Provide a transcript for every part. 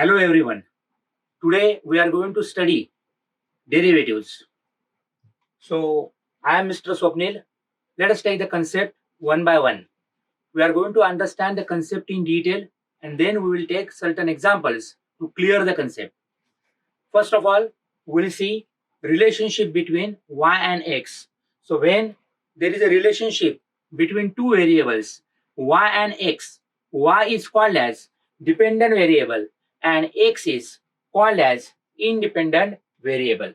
Hello everyone. Today we are going to study derivatives. So I am Mr. Swapnil. Let us take the concept one by one. We are going to understand the concept in detail and then we will take certain examples to clear the concept. First of all, we will see relationship between y and x. So when there is a relationship between two variables y and x, y is called as dependent variable and x is called as independent variable.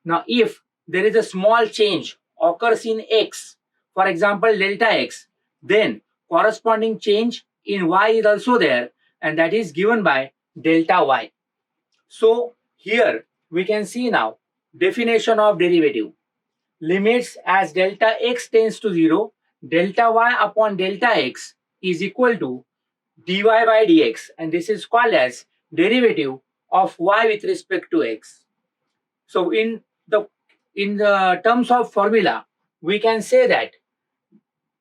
Now if there is a small change occurs in x, for example delta x, then corresponding change in y is also there and that is given by delta y. So here we can see now definition of derivative. Limits as delta x tends to 0, delta y upon delta x is equal to dy by dx, and this is called as derivative of y with respect to x. So in the terms of formula, we can say that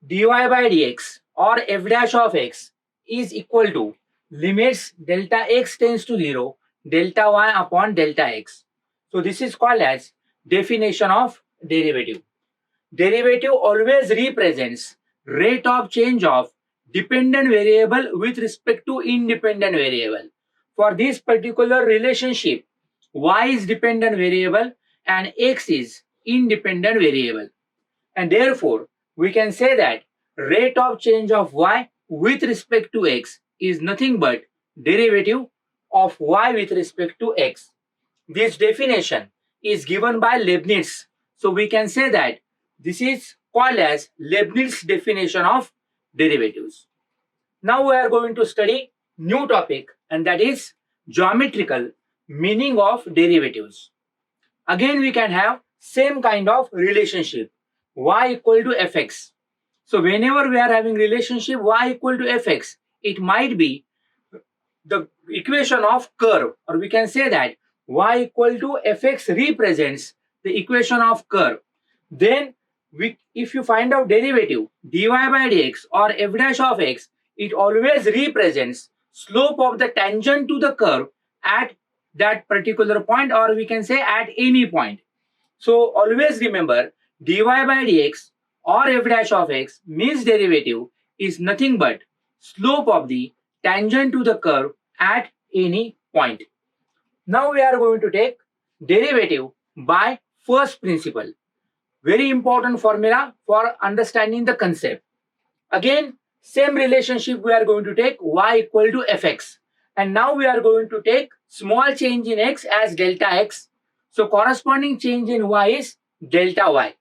dy by dx or f dash of x is equal to limits delta x tends to 0, delta y upon delta x. So this is called as definition of derivative. Derivative always represents rate of change of dependent variable with respect to independent variable. For this particular relationship, y is dependent variable and x is independent variable. And therefore, we can say that rate of change of y with respect to x is nothing but derivative of y with respect to x. This definition is given by Leibniz. So we can say that this is called as Leibniz definition of derivatives. Now we are going to study new topic and that is geometrical meaning of derivatives. Again we can have same kind of relationship, y equal to fx. So whenever we are having relationship y equal to fx, it might be the equation of curve, or we can say that y equal to fx represents the equation of curve. Then if you find out derivative dy by dx or f dash of x, it always represents slope of the tangent to the curve at that particular point, or we can say at any point. So always remember dy by dx or f dash of x means derivative is nothing but slope of the tangent to the curve at any point. Now we are going to take derivative by first principle. Very important formula for understanding the concept. Again, same relationship we are going to take y equal to fx. And now we are going to take small change in x as delta x. So corresponding change in y is delta y.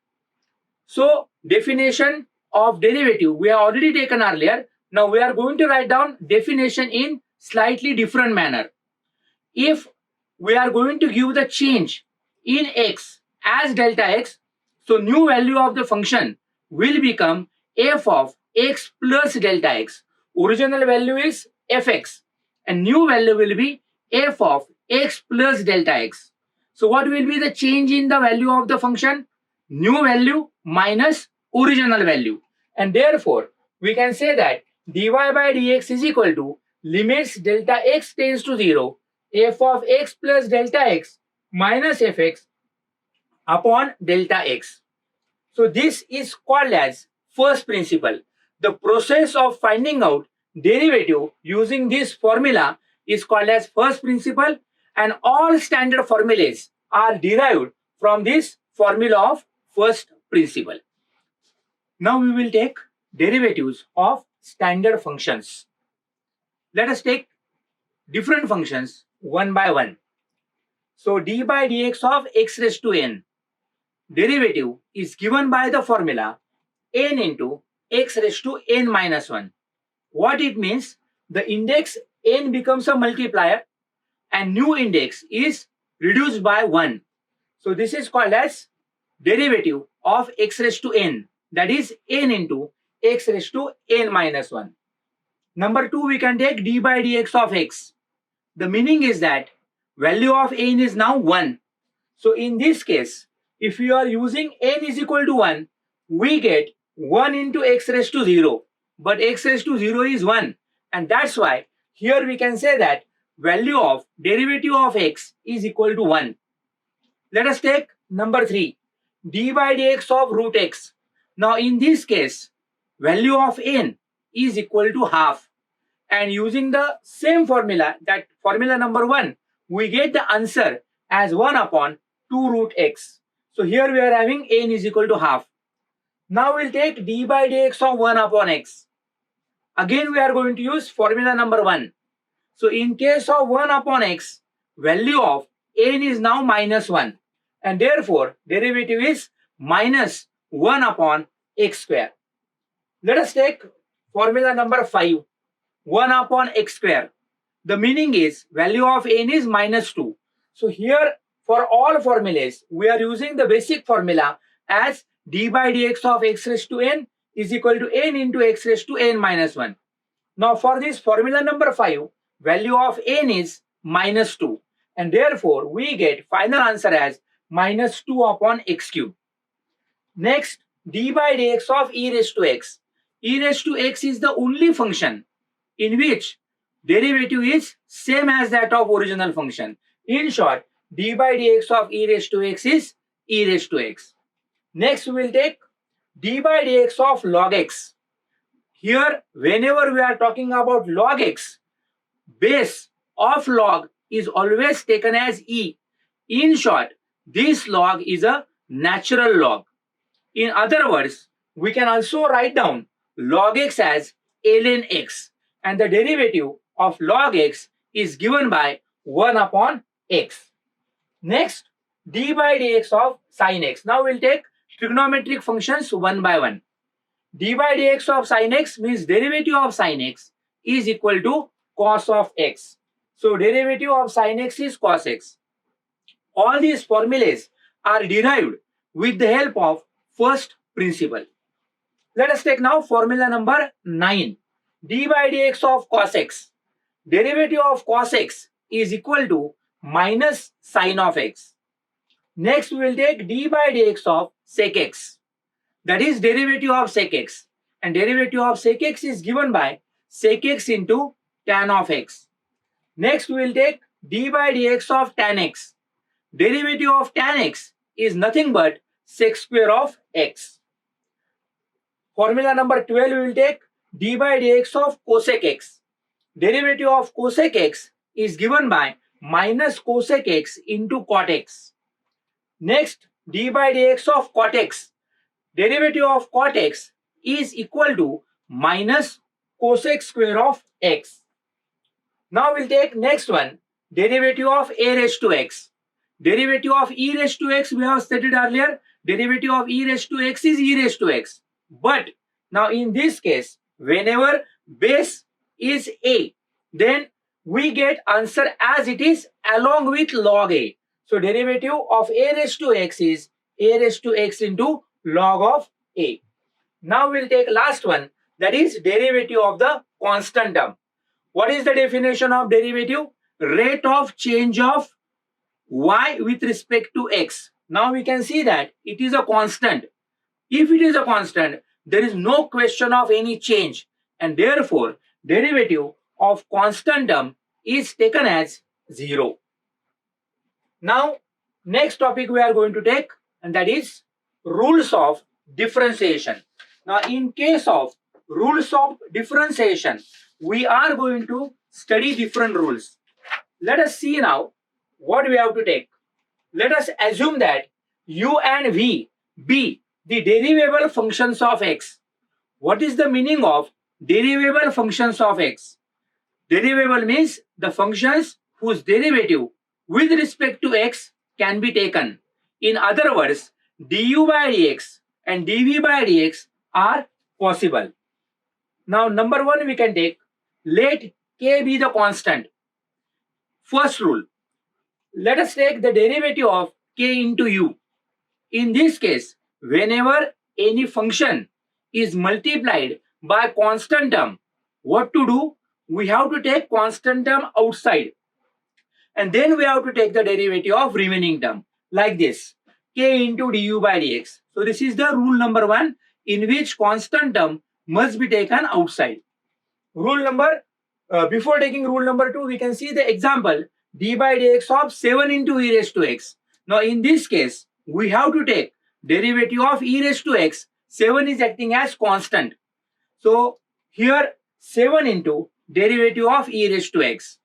So definition of derivative we have already taken earlier. Now we are going to write down definition in slightly different manner. If we are going to give the change in x as delta x, so new value of the function will become f of x plus delta x. Original value is fx and new value will be f of x plus delta x. So what will be the change in the value of the function? New value minus original value. And therefore, we can say that dy by dx is equal to limits delta x tends to 0, f of x plus delta x minus fx upon delta x. So this is called as first principle. The process of finding out derivative using this formula is called as first principle, and all standard formulas are derived from this formula of first principle. Now we will take derivatives of standard functions. Let us take different functions one by one. So d by dx of x raised to n, derivative is given by the formula n into x raised to n minus 1. What it means? The index n becomes a multiplier and new index is reduced by 1. So this is called as derivative of x raised to n, that is n into x raised to n minus 1. Number 2, we can take d by dx of x. The meaning is that value of n is now 1. So in this case, if you are using n is equal to 1, we get 1 into x raised to 0. But x raised to 0 is 1. And that's why here we can say that value of derivative of x is equal to 1. Let us take number 3, d by dx of root x. Now in this case, value of n is equal to half. And using the same formula, that formula number 1, we get the answer as 1 upon 2 root x. So here we are having n is equal to half. Now we'll take d by dx of 1 upon x. Again we are going to use formula number 1. So in case of 1 upon x, value of n is now minus 1. And therefore, derivative is minus 1 upon x square. Let us take formula number 5. 1 upon x square. The meaning is value of n is minus 2. So here for all formulas, we are using the basic formula as d by dx of x raised to n is equal to n into x raised to n minus 1. Now for this formula number 5, value of n is minus 2. And therefore, we get final answer as minus 2 upon x cube. Next, d by dx of e raised to x. E raised to x is the only function in which derivative is same as that of original function. In short, d by dx of e raised to x is e raised to x. Next, we will take d by dx of log x. Here, whenever we are talking about log x, base of log is always taken as e. In short, this log is a natural log. In other words, we can also write down log x as ln x. And the derivative of log x is given by 1 upon x. Next, d by dx of sin x. Now we'll take trigonometric functions one by one. d by dx of sin x means derivative of sin x is equal to cos of x. So derivative of sin x is cos x. All these formulas are derived with the help of first principle. Let us take now formula number 9. d by dx of cos x. Derivative of cos x is equal to minus sin of x. Next, we will take d by dx of sec x. That is derivative of sec x. And derivative of sec x is given by sec x into tan of x. Next, we will take d by dx of tan x. Derivative of tan x is nothing but sec square of x. Formula number 12, we will take d by dx of cosec x. Derivative of cosec x is given by minus cosec x into cot x. Next, d by dx of cot x. Derivative of cot x is equal to minus cosec square of x. Now we'll take next one, derivative of a raised to x. Derivative of e raised to x, we have stated earlier, derivative of e raised to x is e raised to x. But now in this case, whenever base is a, then we get answer as it is along with log a. So derivative of a raised to x is a raised to x into log of a. Now we'll take last one, that is derivative of the constant term. What is the definition of derivative? Rate of change of y with respect to x. Now we can see that it is a constant. If it is a constant, there is no question of any change, and therefore derivative of constant term is taken as 0. Now next topic we are going to take, and that is rules of differentiation. Now in case of rules of differentiation, we are going to study different rules. Let us see now what we have to take. Let us assume that u and v be the derivable functions of x. What is the meaning of derivable functions of x? Derivable means the functions whose derivative with respect to x can be taken. In other words, du by dx and dv by dx are possible. Now number 1 we can take, let k be the constant. First rule, let us take the derivative of k into u. In this case, whenever any function is multiplied by constant term, what to do? We have to take constant term outside, and then we have to take the derivative of remaining term like this, k into du by dx. So this is the rule number 1, in which constant term must be taken outside. Rule number Before taking rule number 2, we can see the example d by dx of 7 into e raised to x. Now in this case, we have to take derivative of e raised to x. 7 is acting as constant. So here 7 into derivative of e raised to x.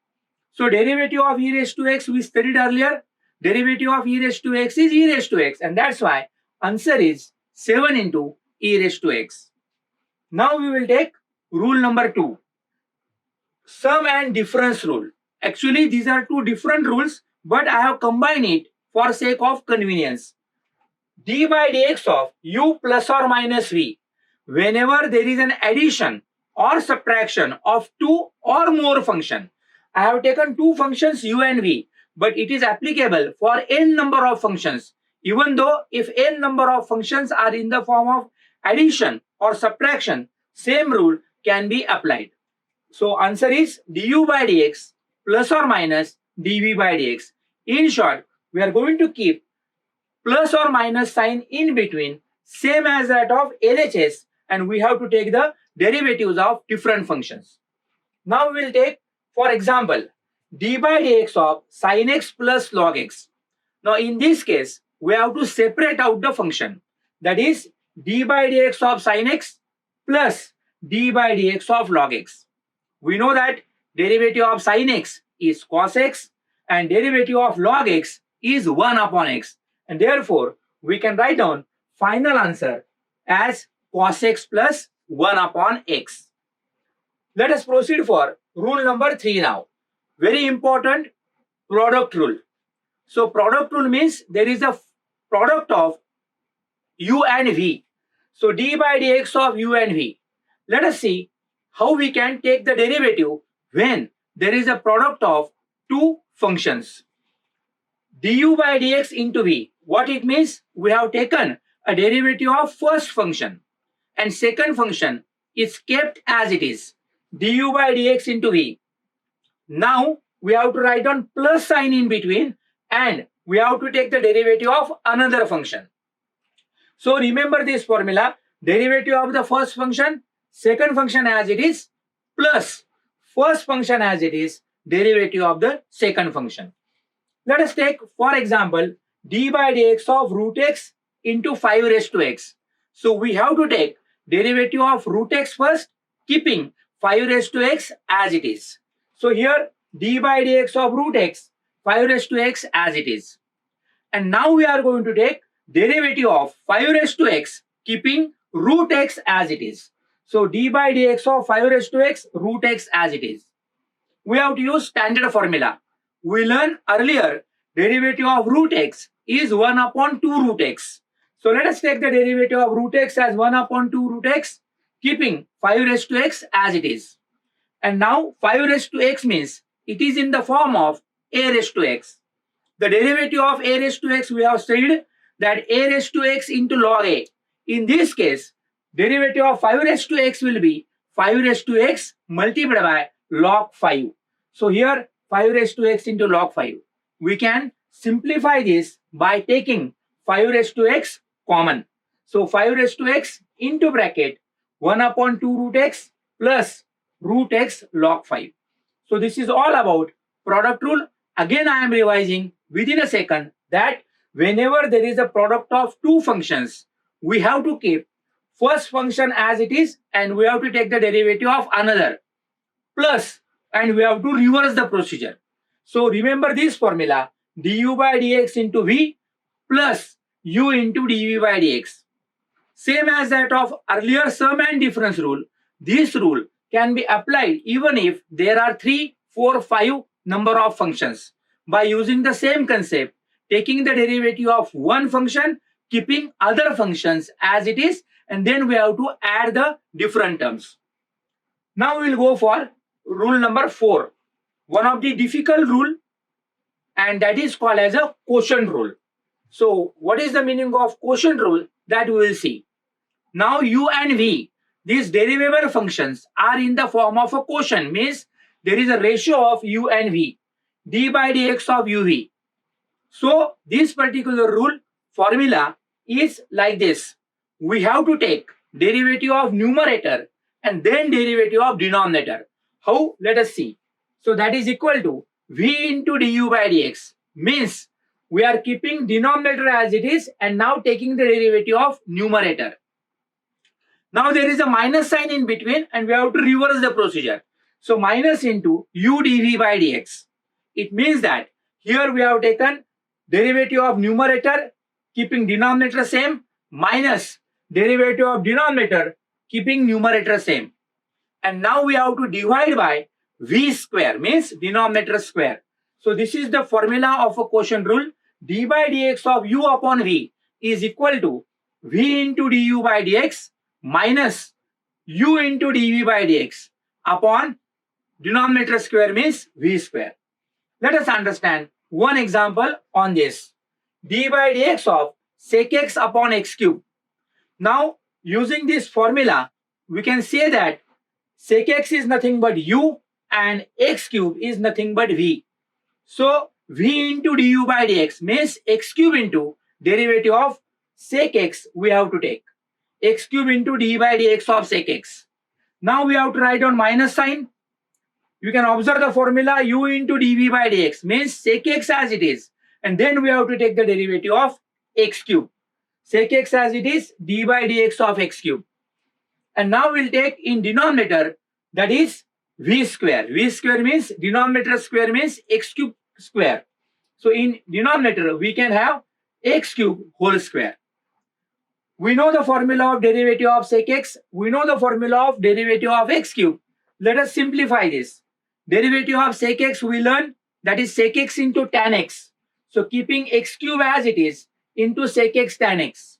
So derivative of e raised to x we studied earlier. Derivative of e raised to x is e raised to x, and that's why answer is 7 into e raised to x. Now we will take rule number 2. Sum and difference rule. Actually, these are two different rules, but I have combined it for sake of convenience. D by dx of u plus or minus v. Whenever there is an addition or subtraction of two or more function, I have taken two functions u and v, but it is applicable for n number of functions. Even though if n number of functions are in the form of addition or subtraction, same rule can be applied. So answer is du by dx plus or minus dv by dx. In short, we are going to keep plus or minus sign in between, same as that of LHS, and we have to take the derivatives of different functions. Now we will take, for example, d by dx of sin x plus log x. Now in this case, we have to separate out the function. That is d by dx of sin x plus d by dx of log x. We know that derivative of sin x is cos x and derivative of log x is 1 upon x. And therefore, we can write down final answer as cos x plus 1 upon x. Let us proceed for rule number 3 now. Very important, product rule. So product rule means there is a product of u and v. So d by dx of u and v. Let us see how we can take the derivative when there is a product of two functions. Du by dx into v. What it means? We have taken a derivative of first function and second function is kept as it is. Du by dx into v. Now we have to write down plus sign in between and we have to take the derivative of another function. So remember this formula, derivative of the first function, second function as it is, plus first function as it is, derivative of the second function. Let us take, for example, d by dx of root x into 5 raised to x. So we have to take derivative of root x first, keeping 5 raised to x as it is. So here d by dx of root x, 5 raised to x as it is. And now we are going to take derivative of 5 raised to x, keeping root x as it is. So d by dx of 5 raised to x, root x as it is. We have to use standard formula. We learned earlier derivative of root x is 1 upon 2 root x. So let us take the derivative of root x as 1 upon 2 root x, keeping 5 raised to x as it is. And now 5 raised to x means it is in the form of a raised to x. The derivative of a raised to x, we have studied that a raised to x into log a. In this case, derivative of 5 raised to x will be 5 raised to x multiplied by log 5. So here 5 raised to x into log 5. We can simplify this by taking 5 raised to x common. So 5 raised to x into bracket 1 upon 2 root x plus root x log 5. So this is all about product rule. Again, I am revising within a second that whenever there is a product of two functions, we have to keep first function as it is and we have to take the derivative of another plus and we have to reverse the procedure. So remember this formula, du by dx into v plus u into dv by dx. Same as that of earlier sum and difference rule, this rule can be applied even if there are 3, 4, 5 number of functions. By using the same concept, taking the derivative of one function, keeping other functions as it is, and then we have to add the different terms. Now we will go for rule number 4. One of the difficult rule, and that is called as a quotient rule. So what is the meaning of quotient rule? That we will see. Now u and v, these derivable functions are in the form of a quotient, means there is a ratio of u and v, d by dx of uv. So this particular rule formula is like this. We have to take derivative of numerator and then derivative of denominator. How? Let us see. So that is equal to v into du by dx. Means we are keeping denominator as it is and now taking the derivative of numerator. Now there is a minus sign in between and we have to reverse the procedure. So minus into u dv by dx. It means that here we have taken derivative of numerator keeping denominator same minus derivative of denominator keeping numerator same. And now we have to divide by v square means denominator square. So this is the formula of a quotient rule. D by dx of u upon v is equal to v into du by dx minus u into dv by dx upon denominator square means v square. Let us understand one example on this. D by dx of sec x upon x cube. Now using this formula we can say that sec x is nothing but u and x cube is nothing but v. So v into du by dx means x cube into derivative of sec x we have to take. X cube into d by dx of sec x. Now we have to write down minus sign. You can observe the formula u into dv by dx means sec x as it is. And then we have to take the derivative of x cube. Sec x as it is d by dx of x cube. And now we'll take in denominator that is v square. V square means denominator square means x cube square. So in denominator we can have x cube whole square. We know the formula of derivative of sec x. We know the formula of derivative of x cube. Let us simplify this. Derivative of sec x we learn that is sec x into tan x. So keeping x cube as it is into sec x tan x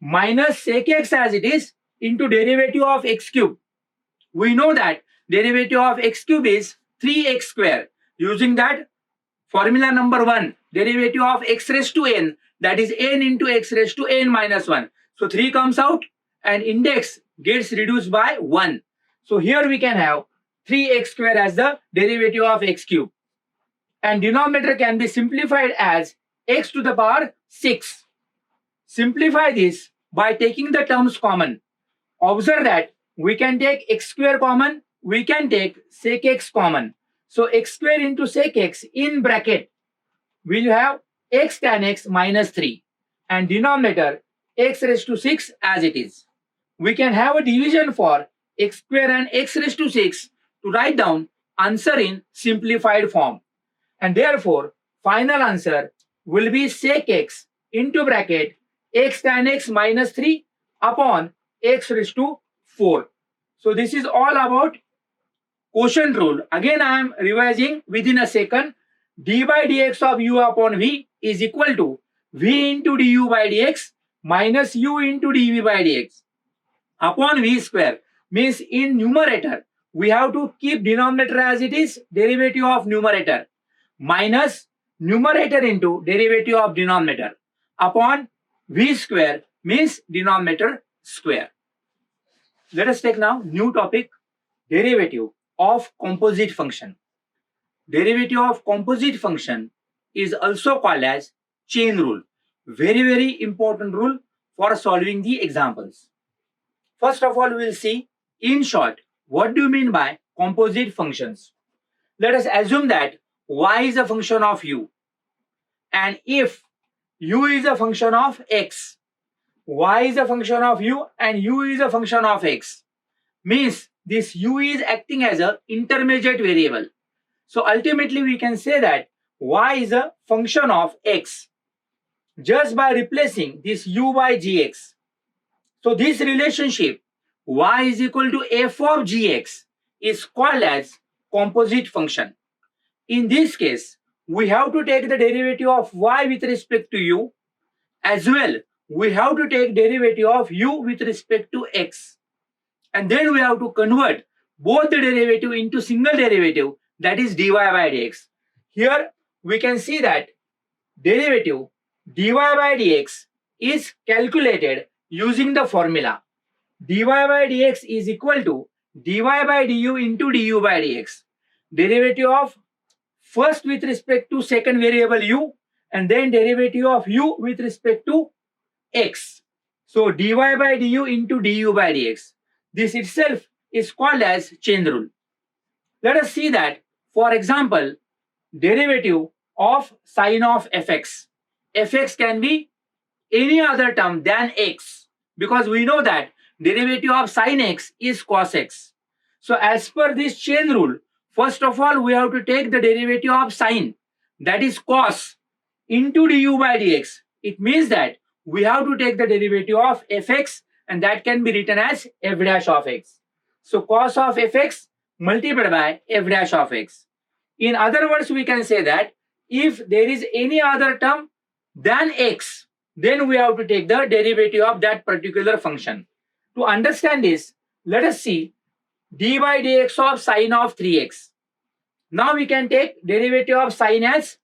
minus sec x as it is into derivative of x cube. We know that derivative of x cube is 3x square. Using that formula number 1, derivative of x raised to n, that is n into x raised to n minus 1. So 3 comes out and index gets reduced by 1. So here we can have 3x square as the derivative of x cube. And denominator can be simplified as x to the power 6. Simplify this by taking the terms common. Observe that we can take x square common, we can take sec x common. So x square into sec x in bracket will have x tan x minus 3 and denominator x raised to 6 as it is. We can have a division for x square and x raised to 6 to write down answer in simplified form. And therefore final answer will be sec x into bracket x tan x minus 3 upon x raised to 4. So this is all about quotient rule. Again I am revising within a second. D by dx of u upon v is equal to v into du by dx minus u into dv by dx upon v square. Means in numerator we have to keep denominator as it is, derivative of numerator minus numerator into derivative of denominator upon v square means denominator square. Let us take now new topic, derivative of composite function. Derivative of composite function is also called as chain rule. Very important rule for solving the examples. First of all, we will see in short what do you mean by composite functions. Let us assume that y is a function of u, and if u is a function of x, y is a function of u and u is a function of x, means this u is acting as an intermediate variable. So ultimately we can say that y is a function of x just by replacing this u by gx. So this relationship y is equal to f of gx is called as composite function. In this case, we have to take the derivative of y with respect to u, as well we have to take derivative of u with respect to x. And then we have to convert both the derivative into single derivative, that is dy by dx. Here we can see that derivative dy by dx is calculated using the formula dy by dx is equal to dy by du into du by dx. Derivative of first with respect to second variable u and then derivative of u with respect to x. So dy by du into du by dx. This itself is called as chain rule. Let us see that, for example, derivative of sine of fx. Fx can be any other term than x, because we know that derivative of sine x is cos x. So as per this chain rule, first of all we have to take the derivative of sine, that is cos, into du by dx. It means that we have to take the derivative of fx, and that can be written as f dash of x. So cos of fx multiplied by f dash of x. In other words, we can say that if there is any other term than x, then we have to take the derivative of that particular function. To understand this, let us see d by dx of sine of 3x. Now we can take derivative of sine as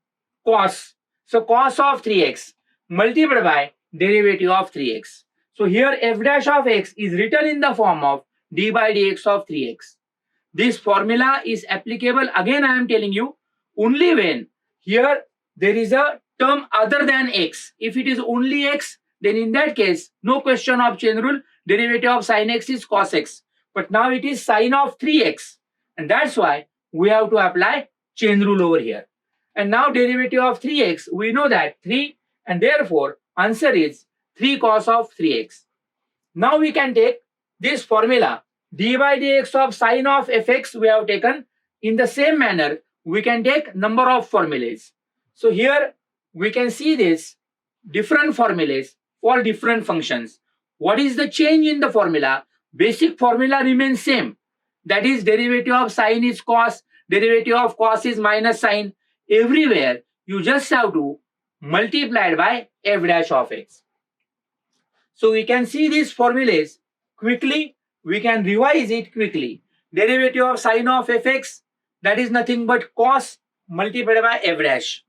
cos. So cos of 3x multiplied by derivative of 3x. So here f dash of x is written in the form of d by dx of 3x. This formula is applicable, again I am telling you, only when here there is a term other than x. If it is only x, then in that case, no question of chain rule, derivative of sine x is cos x. But now it is sine of 3x, and that's why we have to apply chain rule over here. And now derivative of 3x, we know that 3, and therefore answer is 3 cos of 3x. Now we can take this formula, d by dx of sine of fx we have taken. In the same manner, we can take number of formulas. So here we can see this different formulas for different functions. What is the change in the formula? Basic formula remains same. That is derivative of sine is cos, derivative of cos is minus sine. Everywhere you just have to multiply it by f dash of x. So we can see these formulas quickly. We can revise it quickly. Derivative of sine of fx, that is nothing but cos multiplied by f dash.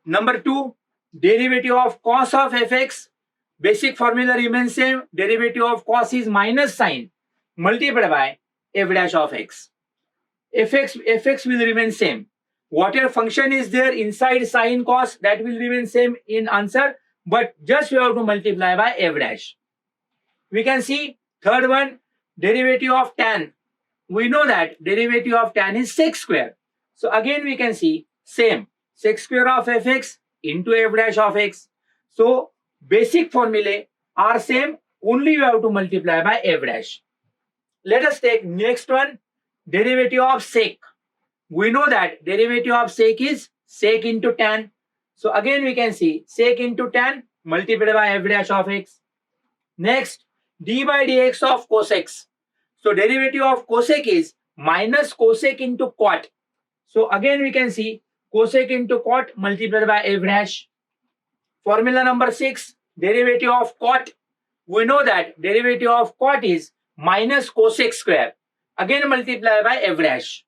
Number 2, derivative of cos of fx, basic formula remains same. Derivative of cos is minus sine multiplied by f dash of x. fx will remain same. Whatever function is there inside sine cos, that will remain same in answer, but just we have to multiply by f dash. We can see third one, derivative of tan. We know that derivative of tan is sec square. So again we can see same, sec square of fx into f dash of x. So basic formulae are same, only you have to multiply by f dash. Let us take next one, derivative of sec. We know that derivative of sec is sec into tan. So again we can see sec into tan multiplied by f dash of x. Next, d by dx of cosec. So derivative of cosec is minus cosec into cot. So again we can see cosec into cot multiplied by f dash. Formula number 6, derivative of cot. We know that derivative of cot is minus cosec square. Again multiply by f dash.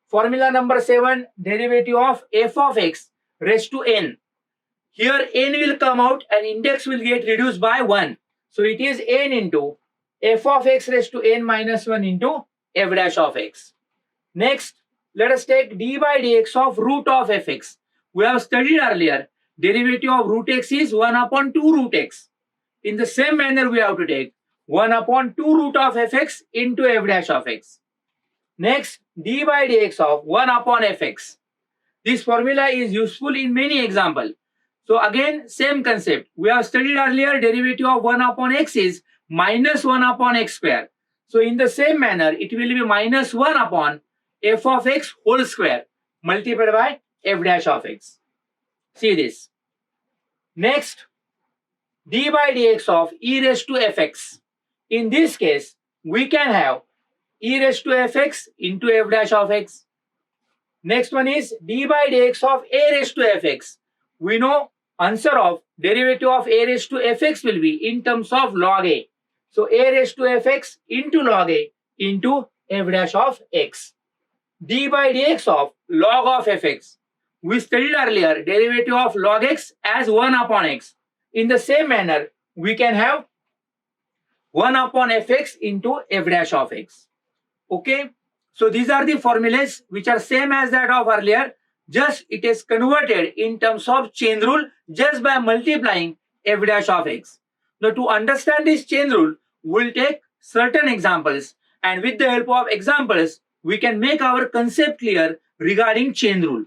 Formula number 7, derivative of f of x raised to n. Here n will come out and index will get reduced by 1. So it is n into f of x raised to n minus 1 into f dash of x. Next, let us take d by dx of root of fx. We have studied earlier, derivative of root x is 1 upon 2 root x. In the same manner, we have to take 1 upon 2 root of fx into f dash of x. Next, d by dx of 1 upon fx. This formula is useful in many examples. So again, same concept. We have studied earlier, derivative of 1 upon x is minus 1 upon x square. So in the same manner, it will be minus 1 upon f of x whole square multiplied by f dash of x. See this. Next, d by dx of e raised to fx. In this case, we can have e raised to fx into f dash of x. Next one is d by dx of a raised to fx. We know answer of derivative of a raised to fx will be in terms of log a. So a raised to fx into log a into f dash of x. D by dx of log of fx. We studied earlier derivative of log x as 1 upon x. In the same manner, we can have 1 upon fx into f dash of x. Okay. So these are the formulas which are same as that of earlier. Just it is converted in terms of chain rule just by multiplying f dash of x. Now to understand this chain rule, we'll take certain examples, and with the help of examples, we can make our concept clear regarding chain rule.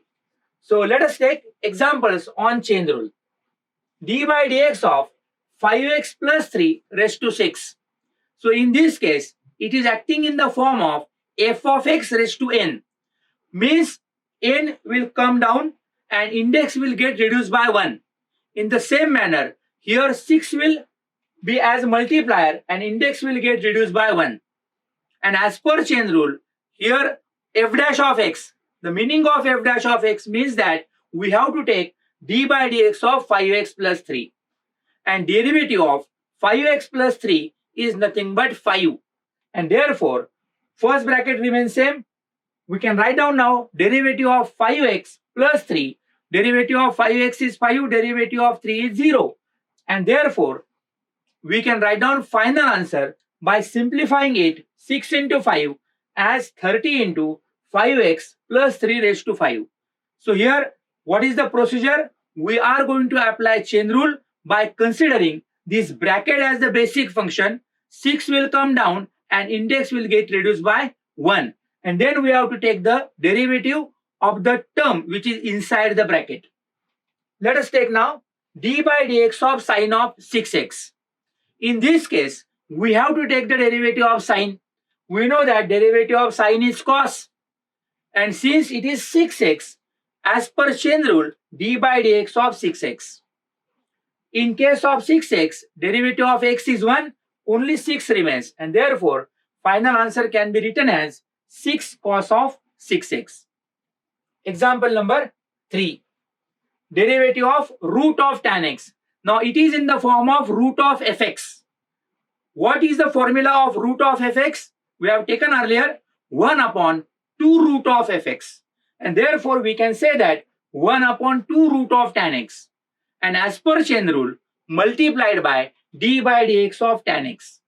So let us take examples on chain rule. D by dx of 5x plus 3 raised to 6. So in this case, it is acting in the form of f of x raised to n. Means n will come down and index will get reduced by 1. In the same manner, here 6 will be as multiplier and index will get reduced by 1. And as per chain rule, here f dash of x, the meaning of f dash of x means that we have to take d by dx of 5x plus 3. And derivative of 5x plus 3 is nothing but 5. And therefore, first bracket remains same. We can write down now derivative of 5x plus 3. Derivative of 5x is 5, derivative of 3 is 0. And therefore, we can write down final answer by simplifying it 6 into 5 as 30 into 5x plus 3 raised to 5. So here, what is the procedure? We are going to apply chain rule by considering this bracket as the basic function. 6 will come down and index will get reduced by 1. And then we have to take the derivative of the term which is inside the bracket. Let us take now d by dx of sine of 6x. In this case, we have to take the derivative of sine. We know that derivative of sine is cos. And since it is 6x, as per chain rule, d by dx of 6x. In case of 6x, derivative of x is 1, only 6 remains. And therefore, final answer can be written as 6 cos of 6x. Example number 3. Derivative of root of tan x. Now it is in the form of root of fx. What is the formula of root of fx? We have taken earlier 1 upon 2 root of fx. And therefore we can say that 1 upon 2 root of tan x. And as per chain rule, multiplied by d by dx of tan x.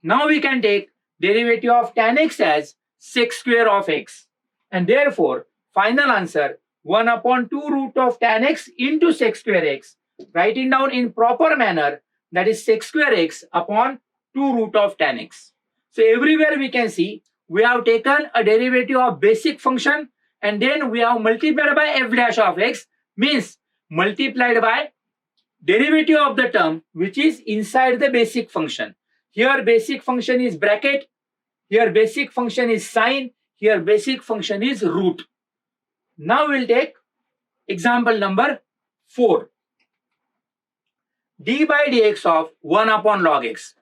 Now we can take derivative of tan x as sec square of x. And therefore, final answer 1 upon 2 root of tan x into sec square x. Writing down in proper manner, that is sec square x upon 2 root of tan x. So everywhere we can see we have taken a derivative of basic function and then we have multiplied by f dash of x, means multiplied by derivative of the term which is inside the basic function. Here basic function is bracket, here basic function is sine, here basic function is root. Now we'll take example number 4. d by dx of 1 upon log x.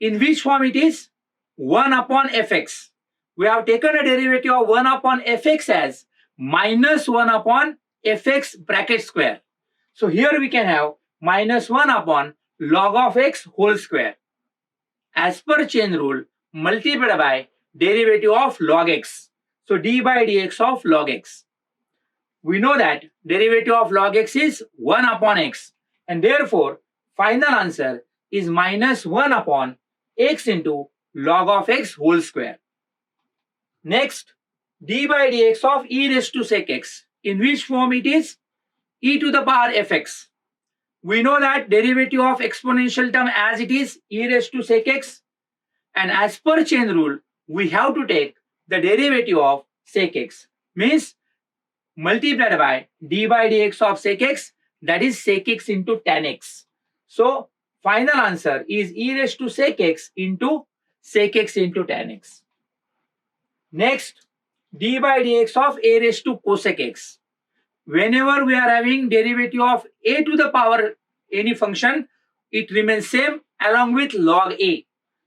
In which form it is? 1 upon fx. We have taken a derivative of 1 upon fx as minus 1 upon fx bracket square. So here we can have minus 1 upon log of x whole square. As per chain rule, multiplied by derivative of log x. So d by dx of log x. We know that derivative of log x is 1 upon x. And therefore, final answer is minus 1 upon x into log of x whole square. Next, d by dx of e raised to sec x. In which form it is? E to the power fx. We know that derivative of exponential term as it is e raised to sec x. And as per chain rule, we have to take the derivative of sec x. Means multiplied by d by dx of sec x, that is sec x into tan x. So final answer is e raised to sec x into sec x into tan x. Next, d by dx of a raised to cosec x. Whenever we are having derivative of a to the power any function, it remains same along with log a.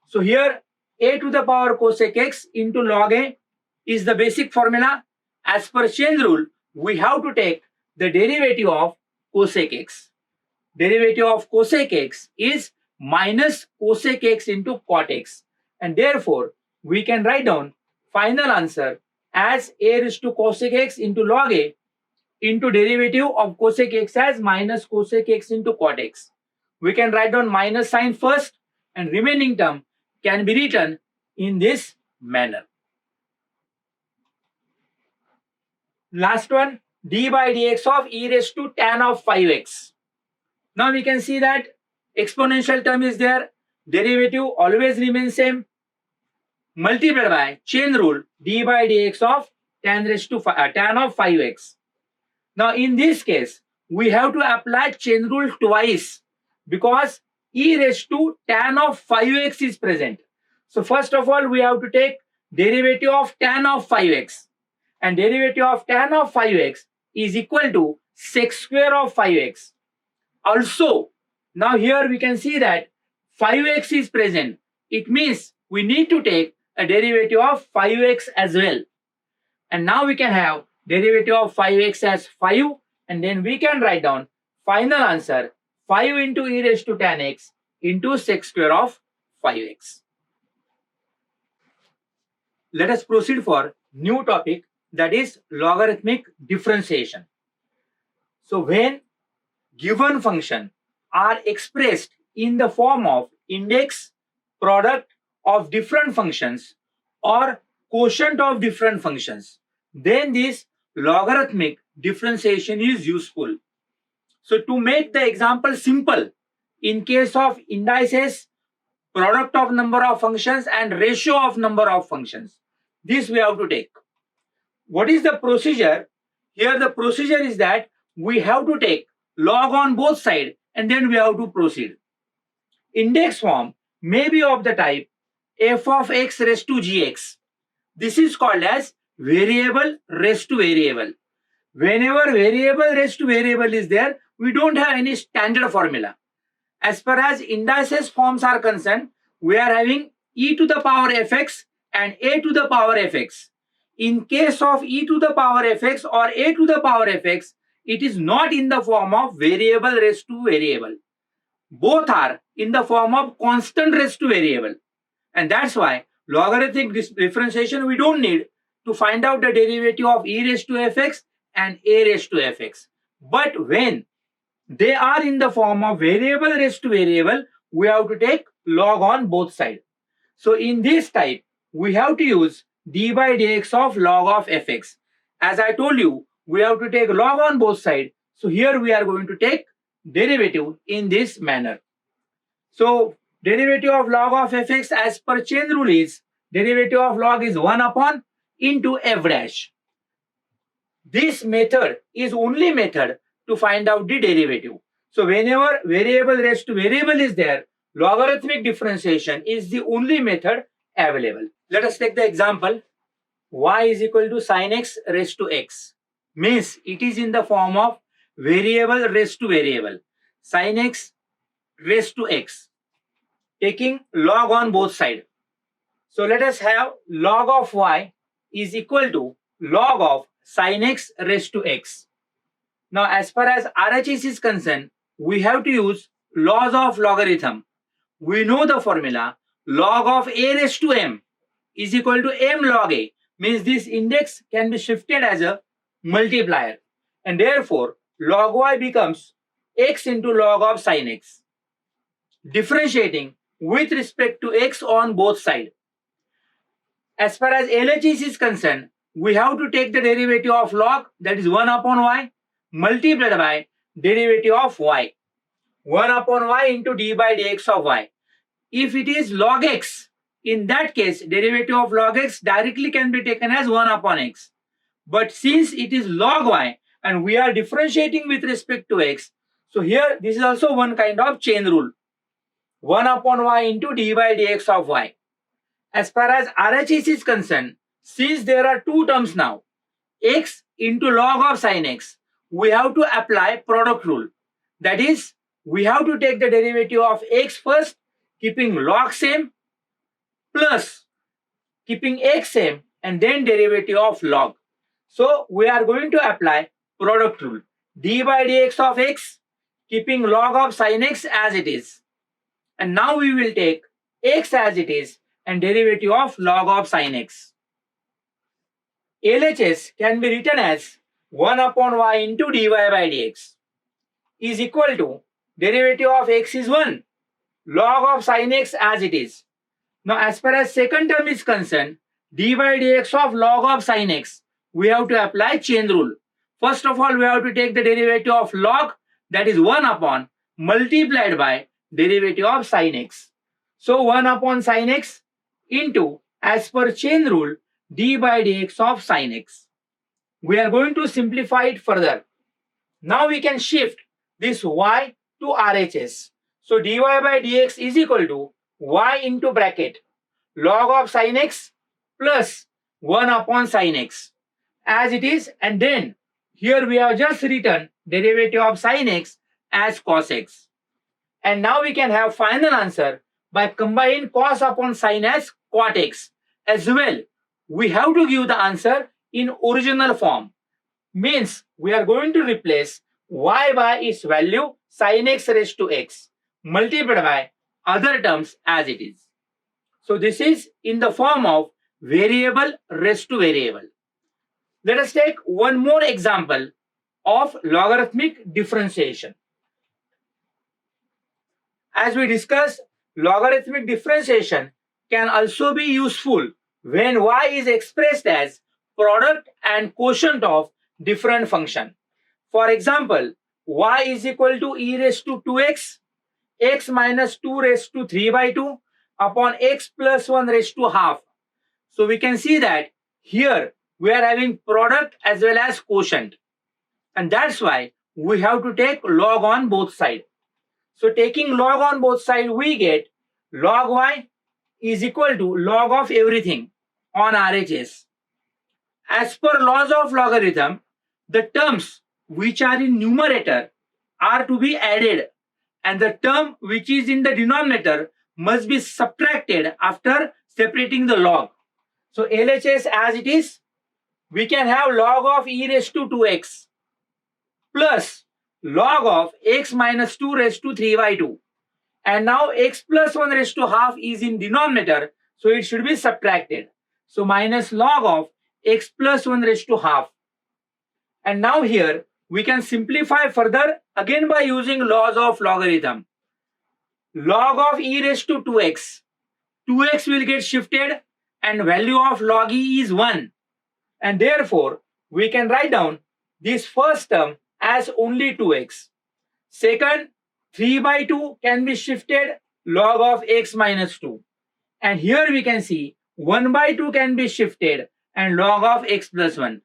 So here a to the power cosec x into log a is the basic formula. As per chain rule, we have to take the derivative of cosec x. Derivative of cosec x is minus cosec x into cot x. And therefore, we can write down final answer as a raised to cosec x into log a into derivative of cosec x as minus cosec x into cot x. We can write down minus sign first and remaining term can be written in this manner. Last one, d by dx of e raised to tan of 5x. Now we can see that exponential term is there, derivative always remains same. multiplied by chain rule d by dx of tan of 5x. Now in this case, we have to apply chain rule twice because e raised to tan of 5x is present. So first of all, we have to take derivative of tan of 5x, and derivative of tan of 5x is equal to sec square of 5x. Also, now here we can see that 5x is present. It means we need to take a derivative of 5x as well. And now we can have derivative of 5x as 5, and then we can write down final answer 5 into e raised to tan x into sec square of 5x. Let us proceed for new topic, that is logarithmic differentiation. So when given function are expressed in the form of index, product of different functions, or quotient of different functions, then this logarithmic differentiation is useful. So to make the example simple, in case of indices, product of number of functions and ratio of number of functions, this we have to take. What is the procedure? Here the procedure is that we have to take log on both sides and then we have to proceed. Index form may be of the type f of x raised to gx. This is called as variable raised to variable. Whenever variable raised to variable is there, we don't have any standard formula. As far as indices forms are concerned, we are having e to the power fx and a to the power fx. In case of e to the power fx or a to the power fx, it is not in the form of variable raised to variable. Both are in the form of constant raised to variable. And that's why logarithmic differentiation we don't need to find out the derivative of e raised to fx and a raised to fx. But when they are in the form of variable raised to variable, we have to take log on both sides. So in this type, we have to use d by dx of log of fx. As I told you, we have to take log on both sides. So here we are going to take derivative in this manner. So derivative of log of fx as per chain rule is derivative of log is 1 upon into f dash. This method is only method to find out the derivative. So whenever variable raised to variable is there, logarithmic differentiation is the only method available. Let us take the example. Y is equal to sin x raised to x. Means it is in the form of variable raised to variable. Sin x raised to x. Taking log on both sides. So let us have log of y is equal to log of sin x raised to x. Now as far as RHS is concerned, we have to use laws of logarithm. We know the formula log of a raised to m is equal to m log a, means this index can be shifted as a multiplier, and therefore log y becomes x into log of sin x. Differentiating with respect to x on both sides. As far as LHS is concerned, we have to take the derivative of log, that is 1 upon y, multiplied by derivative of y. 1 upon y into d by dx of y. If it is log x, in that case, derivative of log x directly can be taken as 1 upon x. But since it is log y and we are differentiating with respect to x, so here this is also one kind of chain rule. 1 upon y into d by dx of y. As far as RHS is concerned, since there are two terms now, x into log of sin x, we have to apply product rule. That is, we have to take the derivative of x first, keeping log same, plus keeping x same, and then derivative of log. So we are going to apply product rule. D by dx of x, keeping log of sin x as it is. And now we will take x as it is and derivative of log of sin x. LHS can be written as 1 upon y into dy by dx is equal to derivative of x is 1, log of sin x as it is. Now as far as second term is concerned, d by dx of log of sin x, we have to apply chain rule. First of all, we have to take the derivative of log, that is 1 upon multiplied by derivative of sin x. So 1 upon sin x into as per chain rule d by dx of sin x. We are going to simplify it further. Now we can shift this y to RHS. So dy by dx is equal to y into bracket log of sin x plus 1 upon sin x as it is, and then here we have just written derivative of sin x as cos x. And now we can have final answer by combining cos upon sin as cot x. As well, we have to give the answer in original form. Means we are going to replace y by its value sin x raised to x multiplied by other terms as it is. So this is in the form of variable raised to variable. Let us take one more example of logarithmic differentiation. As we discussed, logarithmic differentiation can also be useful when y is expressed as product and quotient of different function. For example, y is equal to e raised to 2x, x minus 2 raised to 3 by 2 upon x plus 1 raised to half. So we can see that here we are having product as well as quotient. And that's why we have to take log on both sides. So taking log on both sides, we get log y is equal to log of everything on RHS. As per laws of logarithm, the terms which are in numerator are to be added, and the term which is in the denominator must be subtracted after separating the log. So LHS as it is, we can have log of e raised to 2x plus log of x minus 2 raised to 3 by 2. And now x plus 1 raised to half is in denominator, so it should be subtracted. So minus log of x plus 1 raised to half. And now here we can simplify further again by using laws of logarithm. Log of e raised to 2x. 2x will get shifted and value of log e is 1. And therefore, we can write down this first term as only 2x. Second, 3 by 2 can be shifted log of x minus 2. And here we can see 1 by 2 can be shifted and log of x plus 1.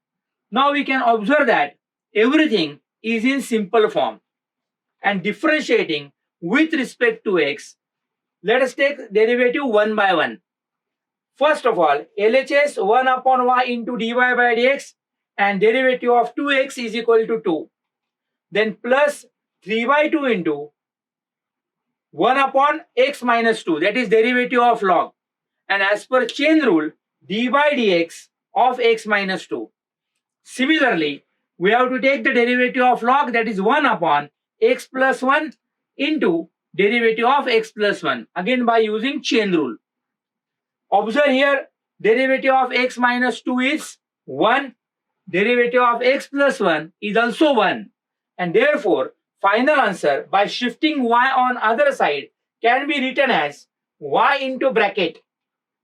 Now we can observe that everything is in simple form. And differentiating with respect to x, let us take derivative 1 by 1. First of all, LHS 1 upon y into dy by dx and derivative of 2x is equal to 2. Then plus 3 by 2 into 1 upon x minus 2, that is derivative of log. And as per chain rule, d by dx of x minus 2. Similarly, we have to take the derivative of log, that is 1 upon x plus 1 into derivative of x plus 1, again by using chain rule. Observe here, derivative of x minus 2 is 1, derivative of x plus 1 is also 1. And therefore, final answer by shifting y on other side can be written as y into bracket.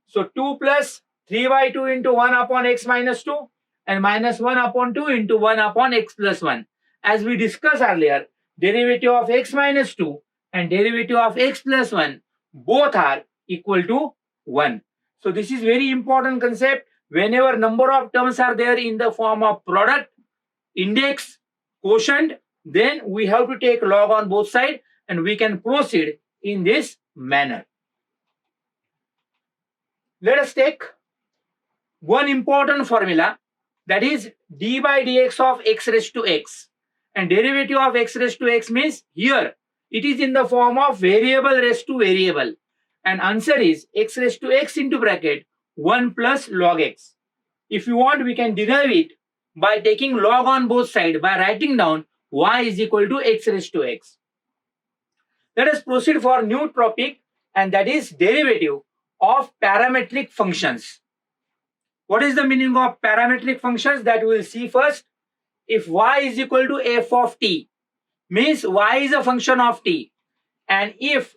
So 2 plus 3 by 2 into 1 upon x minus 2 and minus 1 upon 2 into 1 upon x plus 1. As we discussed earlier, derivative of x minus 2 and derivative of x plus 1 both are equal to 1. So this is very important concept. Whenever number of terms are there in the form of product, index, quotient, then we have to take log on both sides and we can proceed in this manner. Let us take one important formula, that is d by dx of x raised to x. And derivative of x raised to x means here it is in the form of variable raised to variable. And answer is x raised to x into bracket 1 plus log x. If you want, we can derive it by taking log on both sides by writing down y is equal to x raised to x. Let us proceed for new topic, and that is derivative of parametric functions. What is the meaning of parametric functions? That we will see first. If y is equal to f of t, means y is a function of t. And if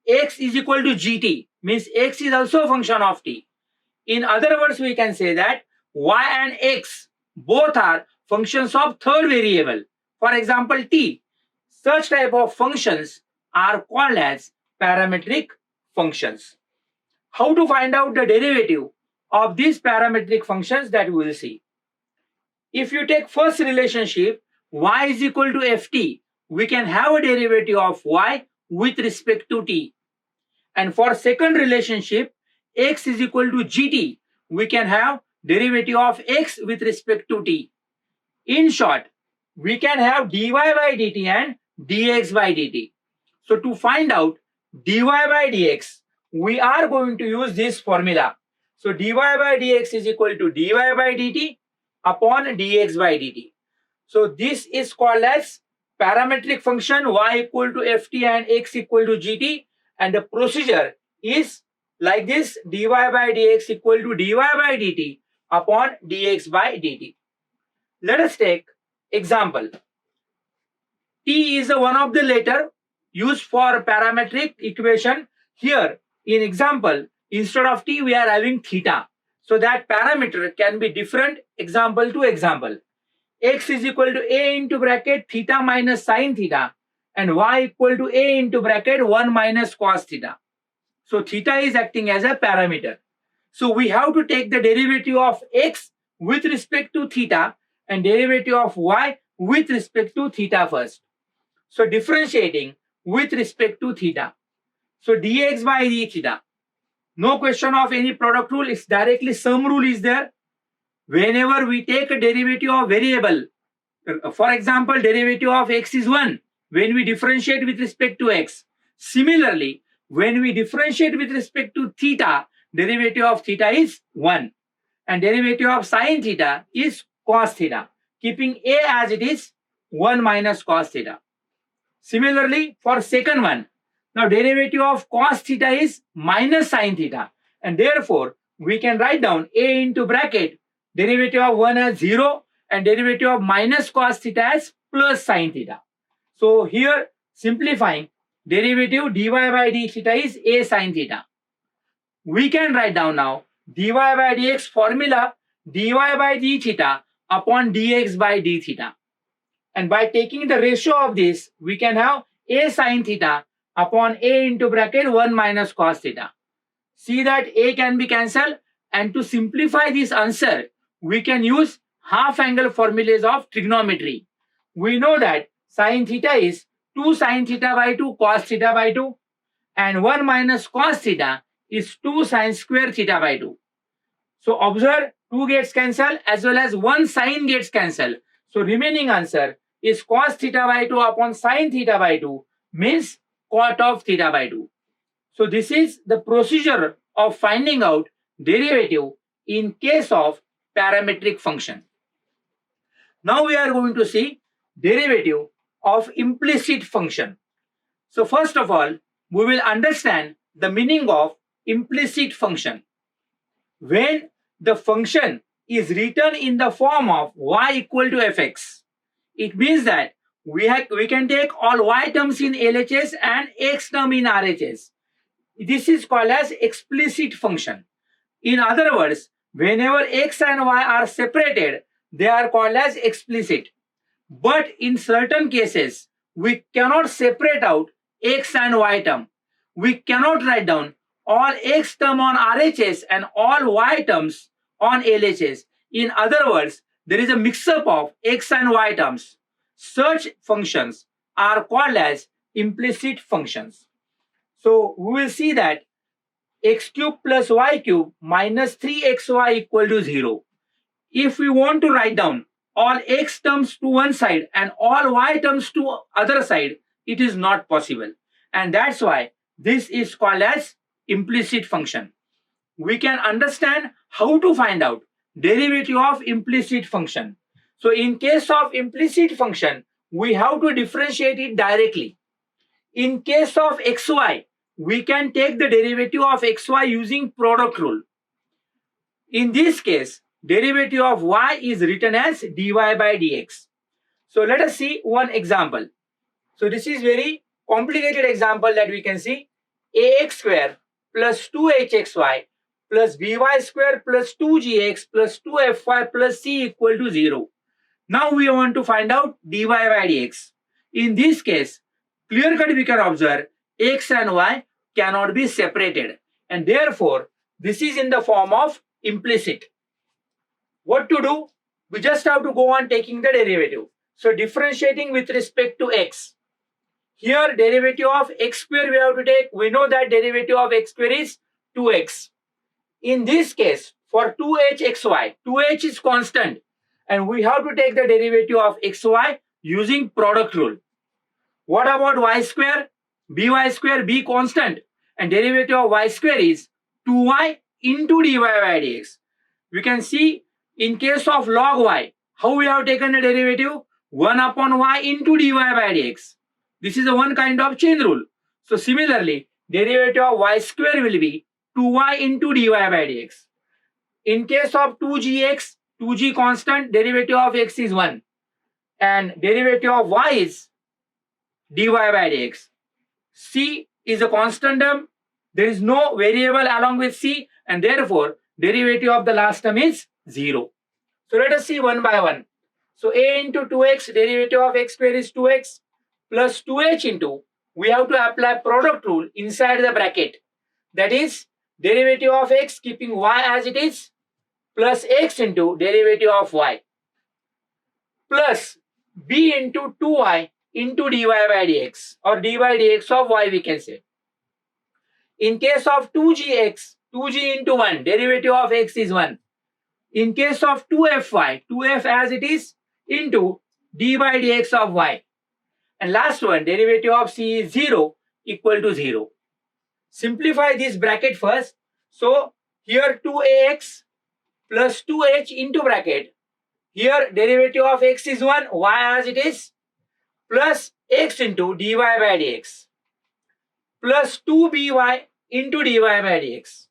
x is equal to gt, means x is also a function of t. In other words, we can say that y and x both are functions of third variable. For example, t. Such type of functions are called as parametric functions. how to find out the derivative of these parametric functions that we will see. If you take first relationship, y is equal to ft, we can have a derivative of y with respect to t. And for second relationship, x is equal to gt, we can have derivative of x with respect to t. In short, we can have dy by dt and dx by dt. So to find out dy by dx, we are going to use this formula. So dy by dx is equal to dy by dt upon dx by dt. So this is called as parametric function y equal to ft and x equal to gt, and the procedure is like this: dy by dx equal to dy by dt upon dx by dt. Let us take example. T is one of the letter used for parametric equation. Here in example, instead of t we are having theta, so that parameter can be different example to example. X is equal to a into bracket theta minus sine theta, and y equal to a into bracket 1 minus cos theta. So theta is acting as a parameter. So we have to take the derivative of x with respect to theta and derivative of y with respect to theta first. So differentiating with respect to theta. So dx by d theta. No question of any product rule, it's directly sum rule is there. Whenever we take a derivative of variable, for example, derivative of x is 1 when we differentiate with respect to x. Similarly, when we differentiate with respect to theta, derivative of theta is 1 and derivative of sine theta is cos theta, keeping a as it is 1 minus cos theta. Similarly, for second one, now derivative of cos theta is minus sine theta, and therefore we can write down a into bracket derivative of 1 as 0 and derivative of minus cos theta as plus sine theta. So here simplifying, derivative dy by d theta is a sine theta. We can write down now dy by dx formula dy by d theta upon dx by d theta. And by taking the ratio of this, we can have a sine theta upon a into bracket 1 minus cos theta. See that a can be cancelled, and to simplify this answer, we can use half angle formulas of trigonometry. We know that sine theta is 2 sine theta by 2 cos theta by 2, and 1 minus cos theta is 2 sine square theta by 2. So observe, 2 gets cancelled as well as 1 sine gets cancelled. So remaining answer is cos theta by 2 upon sine theta by 2 means cot of theta by 2. So this is the procedure of finding out derivative in case of parametric function. Now we are going to see derivative of implicit function. So first of all, we will understand the meaning of implicit function. When the function is written in the form of y equal to fx, it means that we can take all y terms in LHS and x term in RHS. This is called as explicit function. In other words, whenever x and y are separated, they are called as explicit. But in certain cases, we cannot separate out x and y term. We cannot write down all x term on RHS and all y terms on LHS. In other words, there is a mix-up of x and y terms. Such functions are called as implicit functions. So we will see that x cube plus y cube minus 3xy equal to 0. If we want to write down all x terms to one side and all y terms to other side, it is not possible. And that's why this is called as implicit function. We can understand how to find out derivative of implicit function. So in case of implicit function, we have to differentiate it directly. In case of xy, we can take the derivative of xy using product rule. In this case, derivative of y is written as dy by dx. So let us see one example. So this is very complicated example that we can see. Ax square plus 2hxy plus by square plus 2gx plus 2fy plus c equal to 0. Now we want to find out dy by dx. In this case, clear cut we can observe x and y cannot be separated. and therefore this is in the form of implicit. What to do? We just have to go on taking the derivative. So differentiating with respect to x. Here derivative of x square we have to take. We know that derivative of x square is 2x. In this case, for 2h xy, 2h is constant and we have to take the derivative of xy using product rule. What about y square? By square, b constant, and derivative of y square is 2y into dy by dx. We can see in case of log y, how we have taken the derivative? 1 upon y into dy by dx. This is a one kind of chain rule. So similarly, derivative of y square will be 2y into dy by dx. In case of 2gx, 2g constant, derivative of x is 1. And derivative of y is dy by dx. C is a constant term. There is no variable along with c, and therefore derivative of the last term is 0. So let us see one by one. So a into 2x, derivative of x square is 2x plus 2h into, we have to apply product rule inside the bracket. That is derivative of x keeping y as it is plus x into derivative of y plus b into 2y into dy by dx, or dy by dx of y we can say. In case of 2gx, 2g into 1, derivative of x is 1. In case of 2fy, 2f as it is into d by dx of y. And last one, derivative of c is 0 equal to 0. Simplify this bracket first. So here 2ax plus 2h into bracket. Here derivative of x is 1, y as it is, plus x into dy by dx, plus 2by into dy by dx,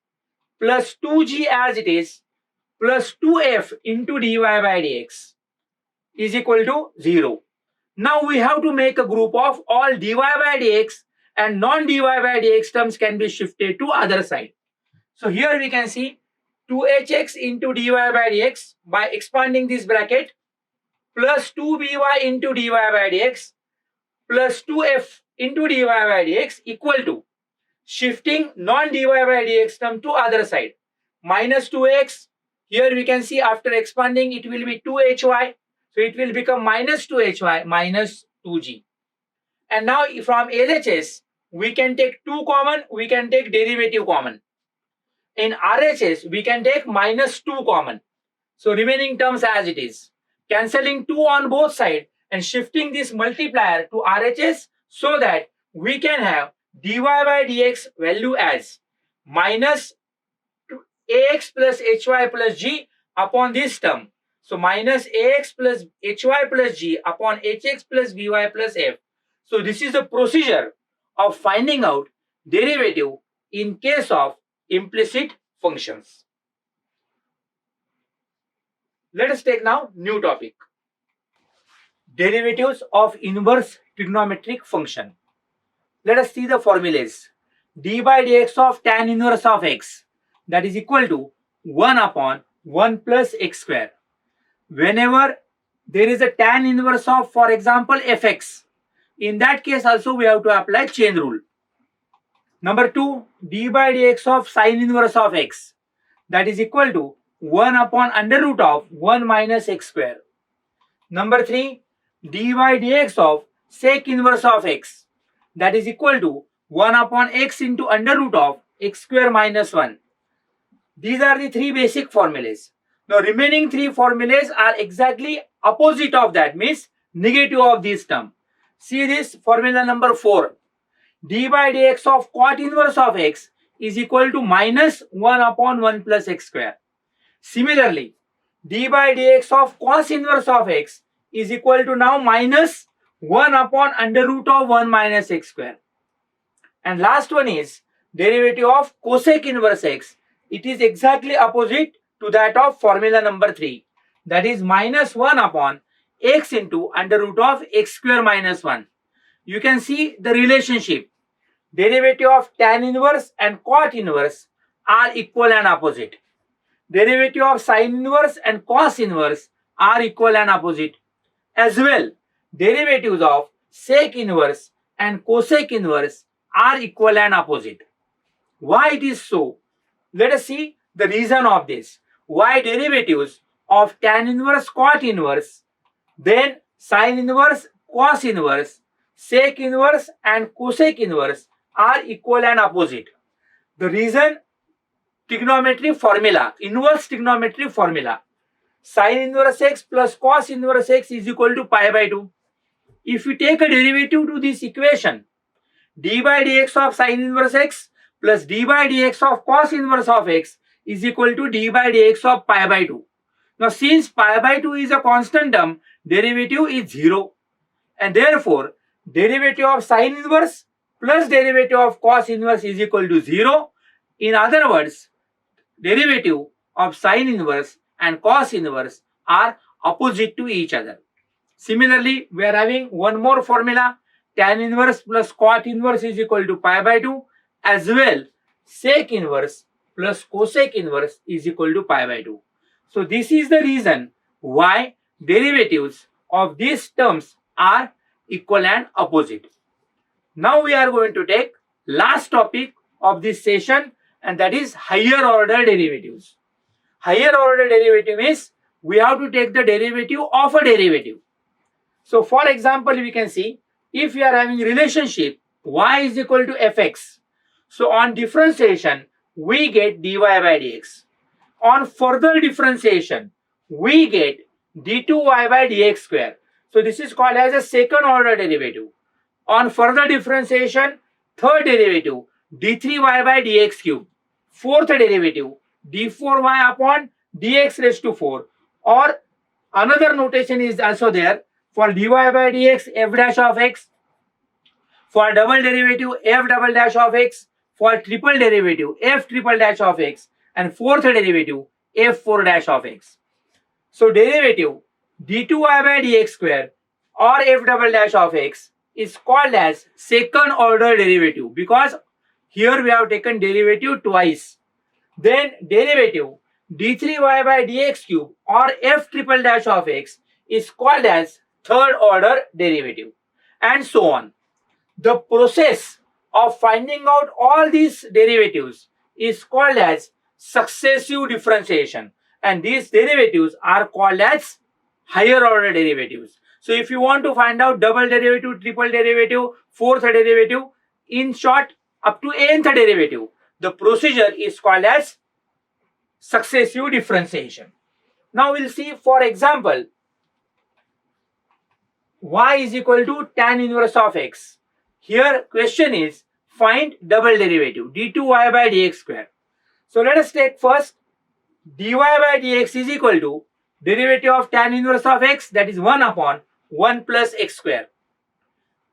plus 2g as it is, plus 2f into dy by dx is equal to 0. Now we have to make a group of all dy by dx, and non-dy by dx terms can be shifted to other side. So here we can see 2hx into dy by dx by expanding this bracket, plus 2by into dy by dx plus 2f into dy by dx equal to shifting non-dy by dx term to other side, minus 2x. Here we can see after expanding it will be 2hy, so it will become minus 2hy minus 2g. And now from LHS we can take 2 common, we can take derivative common. In RHS we can take minus 2 common. So remaining terms as it is, cancelling 2 on both sides and shifting this multiplier to RHS, so that we can have dy by dx value as minus ax plus hy plus g upon this term. So minus ax plus hy plus g upon hx plus by plus f. So this is the procedure of finding out derivative in case of implicit functions. Let us take now new topic. Derivatives of inverse trigonometric function. Let us see the formulas. D by dx of tan inverse of x, that is equal to 1 upon 1 plus x square. Whenever there is a tan inverse of, for example, fx, in that case also we have to apply chain rule. Number 2, d by dx of sin inverse of x, that is equal to 1 upon under root of 1 minus x square. Number 3, d by dx of sec inverse of x, that is equal to 1 upon x into under root of x square minus 1. These are the 3 basic formulas. Now remaining 3 formulas are exactly opposite of that, means negative of this term. See this formula number 4. D by dx of cot inverse of x is equal to minus 1 upon 1 plus x square. Similarly, d by dx of cos inverse of x is equal to now minus 1 upon under root of 1 minus x square. And last one is derivative of cosec inverse x. It is exactly opposite to that of formula number 3. That is minus 1 upon x into under root of x square minus 1. You can see the relationship. Derivative of tan inverse and cot inverse are equal and opposite. Derivative of sin inverse and cos inverse are equal and opposite. As well, derivatives of sec inverse and cosec inverse are equal and opposite. Why it is so? Let us see the reason of this. Why derivatives of tan inverse, cot inverse, then sin inverse, cos inverse, sec inverse and cosec inverse are equal and opposite. The reason, trigonometry formula, inverse trigonometry formula. Sin inverse x plus cos inverse x is equal to pi by 2. If you take a derivative to this equation, d by dx of sin inverse x plus d by dx of cos inverse of x is equal to d by dx of pi by 2. Now since pi by 2 is a constant term, derivative is 0, and therefore derivative of sin inverse plus derivative of cos inverse is equal to 0. In other words, derivative of sin inverse and cos inverse are opposite to each other. Similarly, we are having one more formula, tan inverse plus cot inverse is equal to pi by 2, as well sec inverse plus cosec inverse is equal to pi by 2. So this is the reason why derivatives of these terms are equal and opposite. Now we are going to take last topic of this session, and that is higher order derivatives. Higher order derivative is we have to take the derivative of a derivative. So for example, we can see if we are having relationship y is equal to fx. So on differentiation, we get dy by dx. On further differentiation, we get d2y by dx square. So this is called as a second order derivative. On further differentiation, third derivative, d3y by dx cube. Fourth derivative, d4y upon dx raised to 4. Or another notation is also there. For dy by dx, f dash of x. For double derivative, f double dash of x. For triple derivative, f triple dash of x. And fourth derivative, f4 dash of x. So derivative d2y by dx square or f double dash of x is called as second order derivative, because here we have taken derivative twice. Then derivative d3y by dx cube or f triple dash of x is called as third order derivative, and so on. The process of finding out all these derivatives is called as successive differentiation, and these derivatives are called as higher order derivatives. So if you want to find out double derivative, triple derivative, fourth derivative, in short up to nth derivative, the procedure is called as successive differentiation. Now we'll see, for example, y is equal to tan inverse of x. Here question is find double derivative d2y by dx square. So let us take first dy by dx is equal to derivative of tan inverse of x, that is 1 upon 1 plus x square.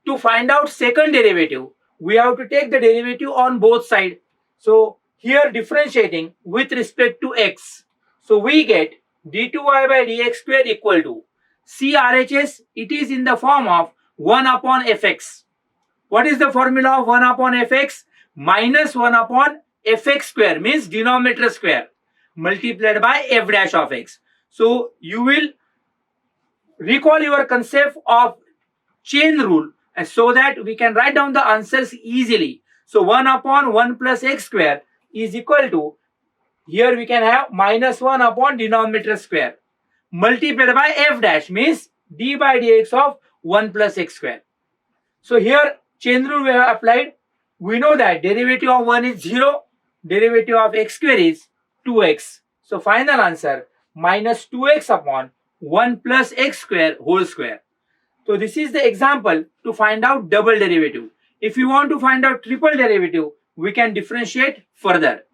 To find out second derivative, we have to take the derivative on both sides. So here differentiating with respect to x. So we get d2y by dx square equal to, see RHS, it is in the form of 1 upon fx. What is the formula of 1 upon fx? Minus 1 upon fx square, means denominator square, multiplied by f dash of x. So you will recall your concept of chain rule, and so that we can write down the answers easily. So 1 upon 1 plus x square is equal to, here we can have minus 1 upon denominator square, multiplied by f dash, means d by dx of 1 plus x square. So here chain rule we have applied. We know that derivative of 1 is 0, derivative of x square is 2x. So final answer minus 2x upon 1 plus x square whole square. So this is the example to find out double derivative. If you want to find out triple derivative, we can differentiate further.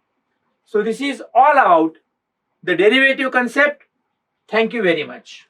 So this is all about the derivative concept. Thank you very much.